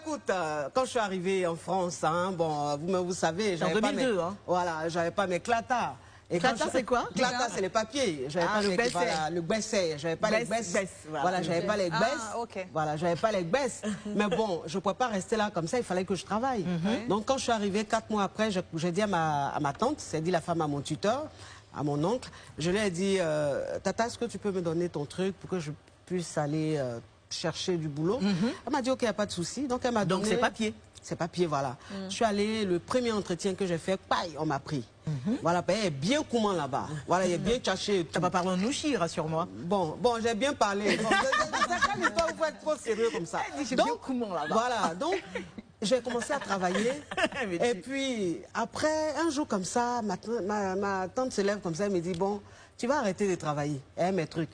écoute, quand je suis arrivée en France, hein, bon, vous savez, En 2002, hein. Voilà, j'avais pas mes clatas. Clatas, c'est quoi? Clatas, c'est les papiers. J'avais pas le gbessé. voilà, le gbessé. J'avais pas les gbesses. Voilà, j'avais pas les gbesses. Ok. Voilà, j'avais pas les gbesses. Mais bon, je ne pouvais pas rester là comme ça, il fallait que je travaille. Donc quand je suis arrivée 4 mois après, j'ai dit à ma tante, c'est dit la femme à mon tuteur, à mon oncle, je lui ai dit, Tata, est-ce que tu peux me donner ton truc pour que je puisse aller chercher du boulot? Elle m'a dit, ok, il n'y a pas de souci. Donc elle m'a donné... Donc c'est papier. C'est papier, voilà. Je suis allée, le premier entretien que j'ai fait, pareil, on m'a pris. Voilà, il est bien comment là-bas. Voilà, il est bien caché. Tu n'as pas parlé en nouchi, rassure-moi. Bon, j'ai bien parlé. Bon, c'est l'histoire où il faut être trop sérieux comme ça. Donc, comment là-bas. Voilà, donc j'ai commencé à travailler. Et puis, après, un jour comme ça, ma tante se lève comme ça, elle me dit, bon, tu vas arrêter de travailler. Et mes trucs.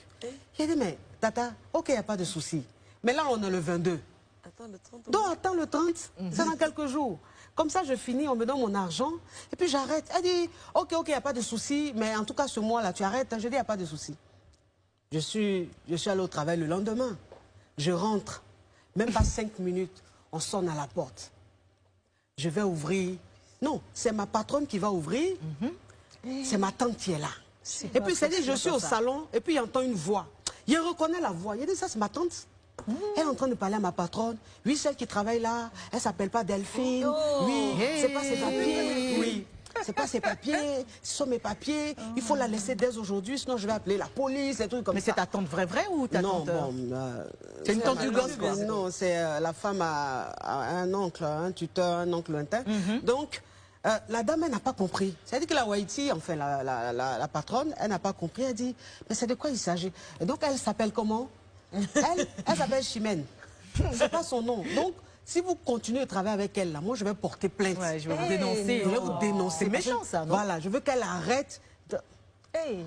J'ai dit, mais Tata, ok, il n'y a pas de souci. Mais là, on est le 22. Attends, le 30. Donc, attends le 30, c'est dans quelques jours. Comme ça, je finis, on me donne mon argent, et puis j'arrête. Elle dit, ok, il n'y a pas de souci, mais en tout cas, ce mois-là, tu arrêtes. Je dis, il n'y a pas de souci. Je suis allé au travail le lendemain. Je rentre, même pas 5 minutes, on sonne à la porte. Je vais ouvrir. Non, c'est ma patronne qui va ouvrir. C'est ma tante qui est là. Et puis, c'est dit, je suis au salon, et puis il entend une voix. Il reconnaît la voix. Il dit, ça, c'est ma tante. Elle est en train de parler à ma patronne. Oui, celle qui travaille là, elle s'appelle pas Delphine. Oui, c'est pas ses papiers. Oui, c'est pas ses papiers. Ce sont mes papiers. Il faut la laisser dès aujourd'hui, sinon je vais appeler la police, des trucs comme ça. Mais c'est ta tante vraie ou ta non, tante... bon, c'est une tante du gosse, quoi. Non, c'est la femme à un oncle, un tuteur, un oncle lointain. Donc, la dame, elle n'a pas compris. C'est-à-dire que la Haïti, enfin, la patronne, elle n'a pas compris. Elle dit, mais c'est de quoi il s'agit? Et donc, elle s'appelle comment? Elle s'appelle Chimène. C'est pas son nom. Donc, si vous continuez de travailler avec elle, là, moi, je vais porter plainte. Ouais, je vais vous dénoncer. Je vais vous dénoncer. C'est méchant, ça, non? Voilà, je veux qu'elle arrête.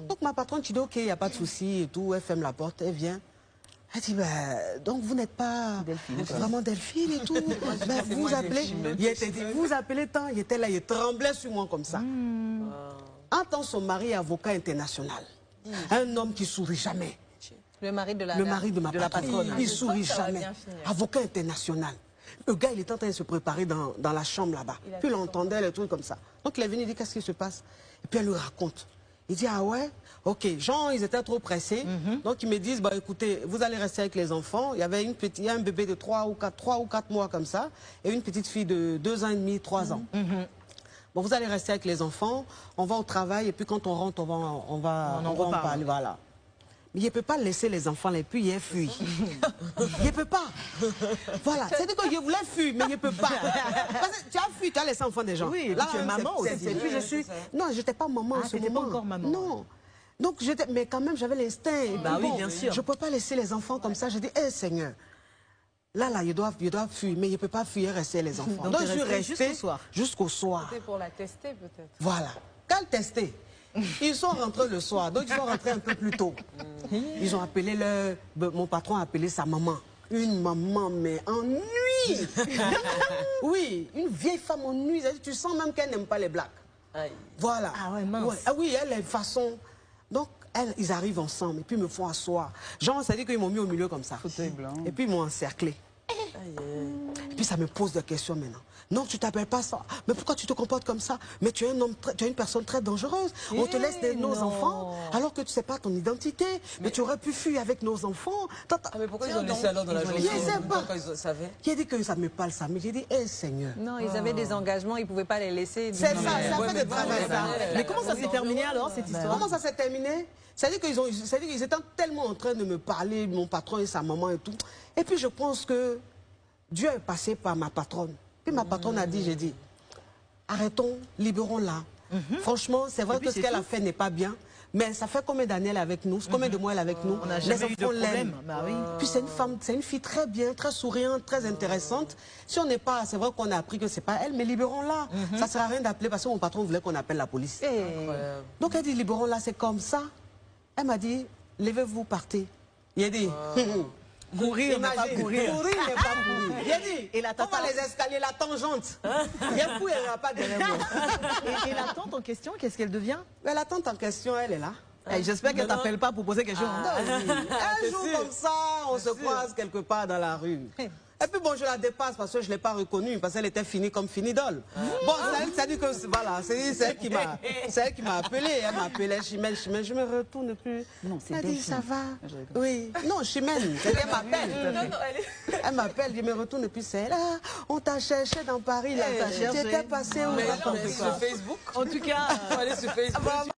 Donc, ma patronne, tu dis, ok, il n'y a pas de souci et tout. Elle ferme la porte, elle vient. Elle dit, donc vous n'êtes pas Delphine, vraiment Delphine et tout. Vous appelez, vous appelez tant, il était là, il tremblait sur moi comme ça. En tant son mari est avocat international. Un homme qui sourit jamais. Le mari de ma patronne. Il sourit jamais. Avocat international. Le gars, il est en train de se préparer dans la chambre là-bas. Puis il entendait les trucs comme ça. Donc il est venu, il dit, qu'est-ce qui se passe? Et puis elle lui raconte. Il dit, ah ouais, ok. Genre, ils étaient trop pressés. Donc ils me disent, bah écoutez, vous allez rester avec les enfants. Il y avait un bébé de 3 ou 4 mois comme ça. Et une petite fille de 2 ans et demi, 3 ans. Bon, vous allez rester avec les enfants. On va au travail. Et puis quand on rentre, on va en parler. Voilà. Mais il ne peut pas laisser les enfants là, et puis il fuit. Il ne peut pas. Voilà. C'est-à-dire que je voulais fuir, mais il ne peut pas. Parce que tu as fui, tu as laissé l'enfant des gens. Oui, et là, tu es maman aussi. Et puis je suis... Non, je n'étais pas maman en ce moment. Pas encore maman. Non. Donc, mais quand même, j'avais l'instinct. Bah oui, bien sûr. Je ne peux pas laisser les enfants comme ça. Je dis, hé Seigneur, là, ils doivent fuir, mais il ne peut pas fuir et rester les enfants. Donc je suis restée jusqu'au soir. Jusqu'au soir. C'était pour la tester peut-être. Voilà. Quelle tester? Ils sont rentrés le soir, donc ils sont rentrés un peu plus tôt. Ils ont appelé mon patron a appelé sa maman. Une maman, mais en nuit. Oui, une vieille femme en nuit. Tu sens même qu'elle n'aime pas les blacks. Voilà. Ah ouais, mince. Ouais. Ah oui, elle est façon. Donc, ils arrivent ensemble et puis ils me font asseoir. Genre, ça dit qu'ils m'ont mis au milieu comme ça. Et puis ils m'ont encerclé. Et puis ça me pose des questions maintenant. Non, tu t'appelles pas ça. Mais pourquoi tu te comportes comme ça? Mais tu es un homme, tu es une personne très dangereuse. On te laisse nos enfants alors que tu ne sais pas ton identité. Mais tu aurais pu fuir avec nos enfants. Mais pourquoi ils ont laissé alors dans la journée? Je ne sais pas. Quand ils savaient. Qui a dit que ça me parle ça? Mais j'ai dit, hé Seigneur. Non, ils avaient des engagements, ils ne pouvaient pas les laisser. C'est ça, ça fait de travail ça. Mais comment ça s'est terminé alors cette histoire? Comment ça s'est terminé? C'est-à-dire qu'ils étaient tellement en train de me parler, mon patron et sa maman et tout. Et puis je pense que Dieu est passé par ma patronne. Puis ma patronne a dit, j'ai dit, arrêtons, libérons-la. Franchement, c'est vrai que ce qu'elle a fait n'est pas bien. Mais ça fait combien d'années elle est avec nous? Combien de mois elle est avec nous? On n'a jamais eu de problème. Bah oui. Puis c'est une femme, c'est une fille très bien, très souriante, très intéressante. Si on n'est pas, c'est vrai qu'on a appris que c'est pas elle, mais libérons-la. Ça ne sert à rien d'appeler parce que mon patron voulait qu'on appelle la police. Donc elle dit, libérons-la, c'est comme ça. Elle m'a dit, levez-vous, partez. Il a dit, courir, mais pas courir. Courir, mais pas courir. Il a dit, et la tante... on va les escaliers, la tangente. Il y a fou, elle n'ira pas derrière moi. Et la tante en question, qu'est-ce qu'elle devient? Mais la tante en question, elle est là. J'espère qu'elle ne t'appelle pas pour poser quelque chose. Un jour comme ça, on se croise quelque part dans la rue. Et puis bon, je la dépasse parce que je ne l'ai pas reconnue, parce qu'elle était finie comme Finidole. Bon, ça dit que, voilà, c'est elle qui m'a appelé. Elle m'a appelé Chimène, Chimène, je me retourne plus. Non, c'est elle dit, Delphine. ça va? Oui. Non, Chimène, elle m'appelle. Non, elle est... Elle m'appelle, je me retourne plus, c'est là. On t'a cherché dans Paris, là. Tu étais passé où? Mais là, on est sur Facebook. En tout cas... On va aller sur Facebook.